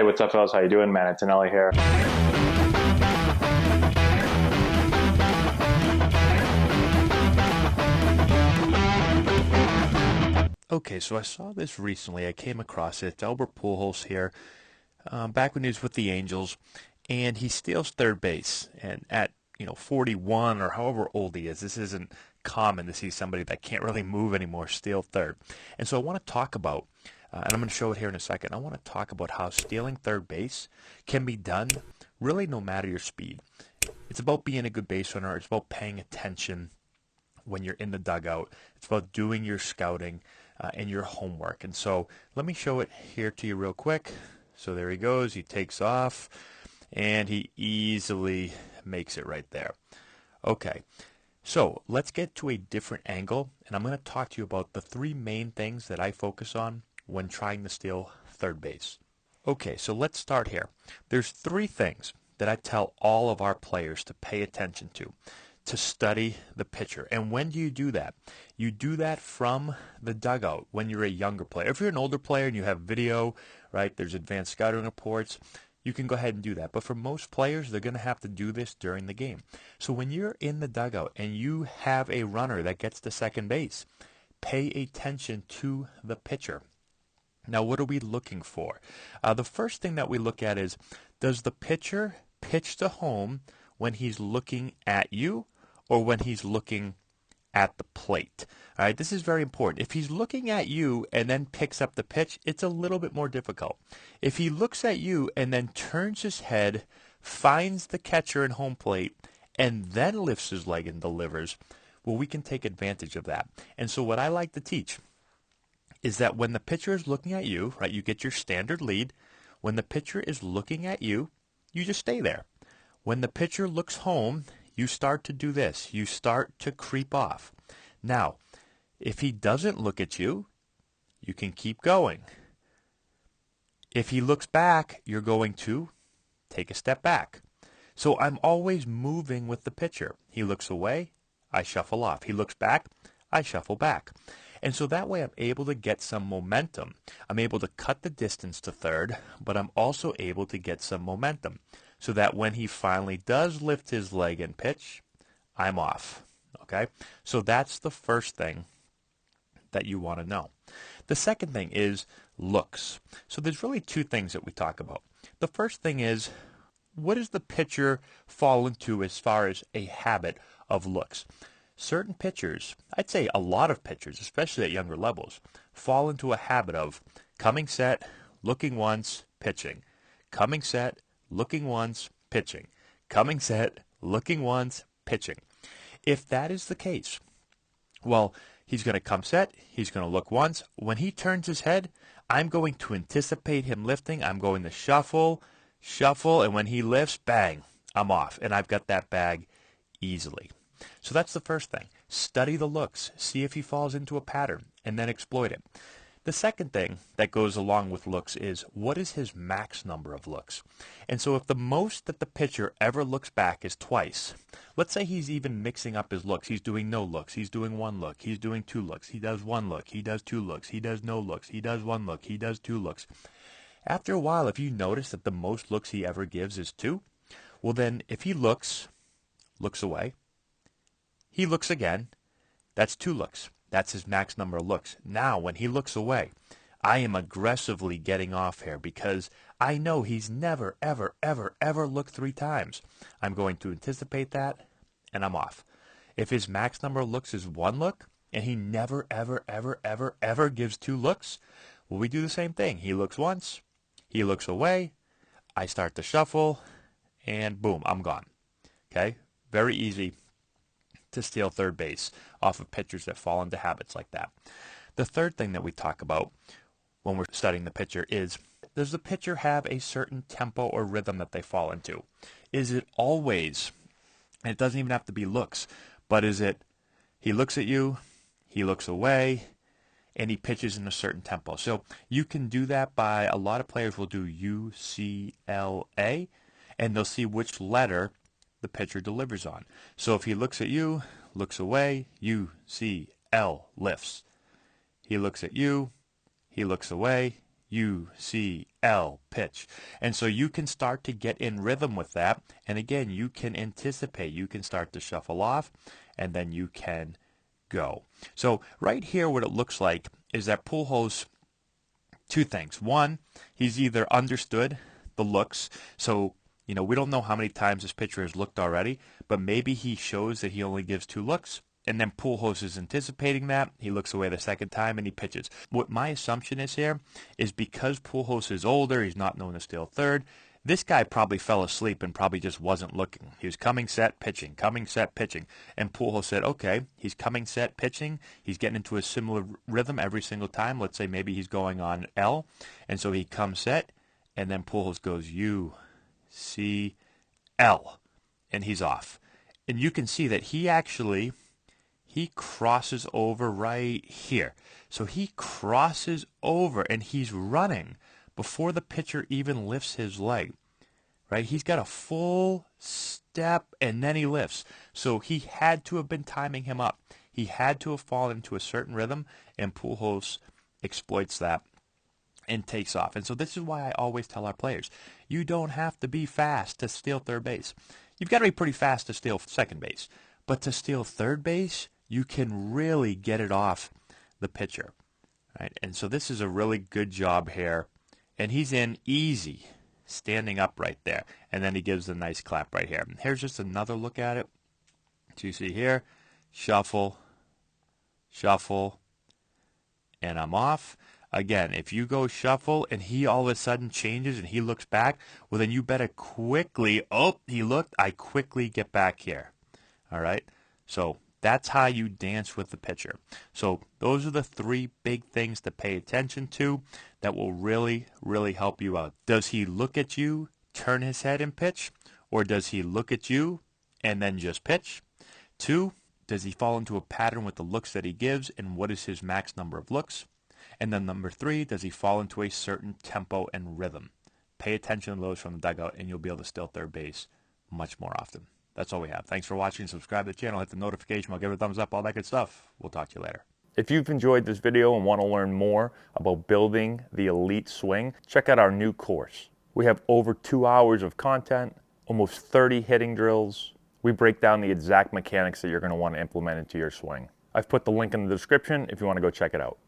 Hey, what's up, fellas? How you doing, man? Antonelli here. Okay, so I saw this recently. I came across it. It's Albert Pujols here, back when he was with the Angels, and he steals third base. And at 41 or however old he is, this isn't common to see somebody that can't really move anymore steal third. And so I want to talk about, and I'm going to show it here in a second. I want to talk about how stealing third base can be done, really no matter your speed. It's about being a good base runner. It's about paying attention when you're in the dugout. It's about doing your scouting and your homework. And so let me show it here to you real quick. So there he goes. He takes off, and he easily makes it right there. Okay, so let's get to a different angle, and I'm going to talk to you about the three main things that I focus on when trying to steal third base. Okay, so let's start here. There's three things that I tell all of our players to pay attention to study the pitcher. And when do you do that? You do that from the dugout when you're a younger player. If you're an older player and you have video, right, there's advanced scouting reports, you can go ahead and do that. But for most players, they're going to have to do this during the game. So when you're in the dugout and you have a runner that gets to second base, pay attention to the pitcher. Now, what are we looking for? The first thing that we look at is, does the pitcher pitch to home when he's looking at you or when he's looking at the plate? All right, this is very important. If he's looking at you and then picks up the pitch, it's a little bit more difficult. If he looks at you and then turns his head, finds the catcher in home plate, and then lifts his leg and delivers, well, we can take advantage of that. And so what I like to teach is that when the pitcher is looking at you, right, you get your standard lead. When the pitcher is looking at you, you just stay there. When the pitcher looks home, you start to do this. You start to creep off. Now, if he doesn't look at you, you can keep going. If he looks back, you're going to take a step back. So I'm always moving with the pitcher. He looks away, I shuffle off. He looks back, I shuffle back. And so that way I'm able to get some momentum. I'm able to cut the distance to third, but I'm also able to get some momentum so that when he finally does lift his leg and pitch, I'm off. Okay? So that's the first thing that you want to know. The second thing is looks. So there's really two things that we talk about. The first thing is, what does the pitcher fall into as far as a habit of looks? Certain pitchers, I'd say a lot of pitchers, especially at younger levels, fall into a habit of coming set, looking once, pitching. Coming set, looking once, pitching. Coming set, looking once, pitching. If that is the case, well, he's going to come set, he's going to look once. When he turns his head, I'm going to anticipate him lifting. I'm going to shuffle, and when he lifts, bang, I'm off. And I've got that bag easily. So that's the first thing. Study the looks. See if he falls into a pattern, and then exploit it. The second thing that goes along with looks is, what is his max number of looks? And so if the most that the pitcher ever looks back is twice, let's say he's even mixing up his looks. He's doing no looks. He's doing one look. He's doing two looks. He does one look. He does two looks. He does no looks. He does one look. He does two looks. After a while, if you notice that the most looks he ever gives is two, well then if he looks away, he looks again, that's two looks. That's his max number of looks. Now, when he looks away, I am aggressively getting off here because I know he's never, ever, ever, ever looked three times. I'm going to anticipate that, and I'm off. If his max number of looks is one look, and he never, ever, ever, ever, ever gives two looks, well, we do the same thing. He looks once, he looks away, I start to shuffle, and boom, I'm gone. Okay? Very easy to steal third base off of pitchers that fall into habits like that. The third thing that we talk about when we're studying the pitcher is, does the pitcher have a certain tempo or rhythm that they fall into? Is it always, and it doesn't even have to be looks, but is it he looks at you, he looks away, and he pitches in a certain tempo? So you can do that by, a lot of players will do UCLA, and they'll see which letter the pitcher delivers on. So if he looks at you, looks away, UCL lifts. He looks at you, he looks away, U-C-L, pitch. And so you can start to get in rhythm with that. And again, you can anticipate. You can start to shuffle off, and then you can go. So right here, what it looks like is that Pujols, two things. One, he's either understood the looks. So, we don't know how many times this pitcher has looked already, but maybe he shows that he only gives 2 looks. And then Pujols is anticipating that. He looks away the second time and he pitches. What my assumption is here is because Pujols is older, he's not known to steal third. This guy probably fell asleep and probably just wasn't looking. He was coming, set, pitching, coming, set, pitching. And Pujols said, okay, he's coming, set, pitching. He's getting into a similar rhythm every single time. Let's say maybe he's going on L. And so he comes, set, and then Pujols goes U, C, L. And he's off. And you can see that he crosses over right here. So he crosses over and he's running before the pitcher even lifts his leg, right? He's got a full step and then he lifts. So he had to have been timing him up. He had to have fallen into a certain rhythm, and Pujols exploits that and takes off. And so this is why I always tell our players, you don't have to be fast to steal third base. You've got to be pretty fast to steal second base. But to steal third base, you can really get it off the pitcher, right? And so this is a really good job here. And he's in easy, standing up right there. And then he gives a nice clap right here. And here's just another look at it. So you see here, shuffle, shuffle, and I'm off. Again, if you go shuffle and he all of a sudden changes and he looks back, well, then you better quickly, he looked, I quickly get back here. All right? So that's how you dance with the pitcher. So those are the 3 big things to pay attention to that will really, really help you out. Does he look at you, turn his head and pitch? Or does he look at you and then just pitch? 2, does he fall into a pattern with the looks that he gives, and what is his max number of looks? And then number 3, does he fall into a certain tempo and rhythm? Pay attention to those from the dugout, and you'll be able to steal third base much more often. That's all we have. Thanks for watching. Subscribe to the channel. Hit the notification bell. Give it a thumbs up. All that good stuff. We'll talk to you later. If you've enjoyed this video and want to learn more about building the elite swing, check out our new course. We have over 2 hours of content, almost 30 hitting drills. We break down the exact mechanics that you're going to want to implement into your swing. I've put the link in the description if you want to go check it out.